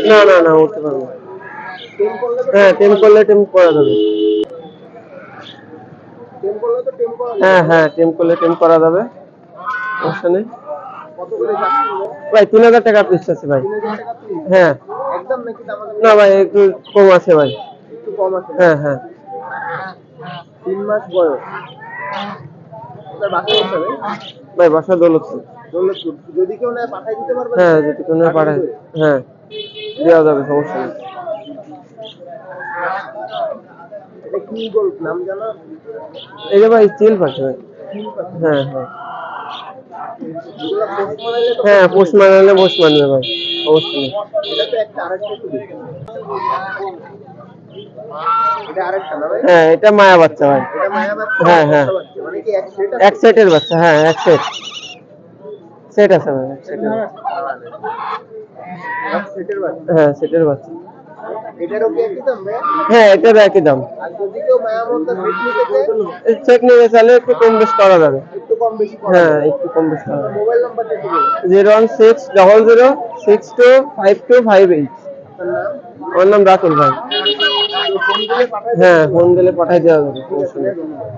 না না না, উঠতে পারবে না। হ্যাঁ, টেম করলে টেম করা যাবে। হ্যাঁ হ্যাঁ, টেম করলে টেম করা যাবে, সমস্যা নেই। ভাই 3000 টাকা পিস আছে ভাই। হ্যাঁ। না ভাই, একটু কম আছে ভাই। হ্যাঁ হ্যাঁ। 3 মাস বয়স। ভাই বাসা দৌলতপুর। যদি কেউ নেয় পাঠাই দিতে পারবেন? হ্যাঁ, যদি কোনো পাঠায়, হ্যাঁ দেওয়া যাবে, সমস্যা নেই। এটা কি বল নাম জানা? এই যে ভাই চিল পাখি ভাই। হ্যাঁ হ্যাঁ। হ্যাঁ, পোষ মানালে পোষ মানবে ভাই, অবশ্যই নেই। এটা তো একটা আরেকটা একটু দেখি। এটা আরেকটা না ভাই? হ্যাঁ, এটা মায়া বাচ্চা ভাই। এটা মায়া বাচ্চা? হ্যাঁ হ্যাঁ। মানে কি এক সেট এক সেটের বাচ্চা, হ্যাঁ এক সেট। সেট আছে ভাই, এক সেটের। এক সেটের বাচ্চা? হ্যাঁ, সেটের বাচ্চা। এটারও কি একই দাম ভাই? হ্যাঁ, এটার একই দাম। আর যদি কেউ মায়া মধ্যে সেট নিতে চায়? সেট নিয়ে চাইলে একটু কম বেশ করা যাবে। একটু কম বেশি করা হ্যাঁ, যাবে। একটু কম বেশ করা যাবে। মোবাইল নাম্বারটা একটু বলুন। 01600625258। আপনার নাম? আমার নাম রাতুল ভাই। তো ফোন দিলে পাঠাই দেবেন? হ্যাঁ, ফোন দিলে পাঠাই দেওয়া যাবে, সমস্যা নেই। ধন্যবাদ।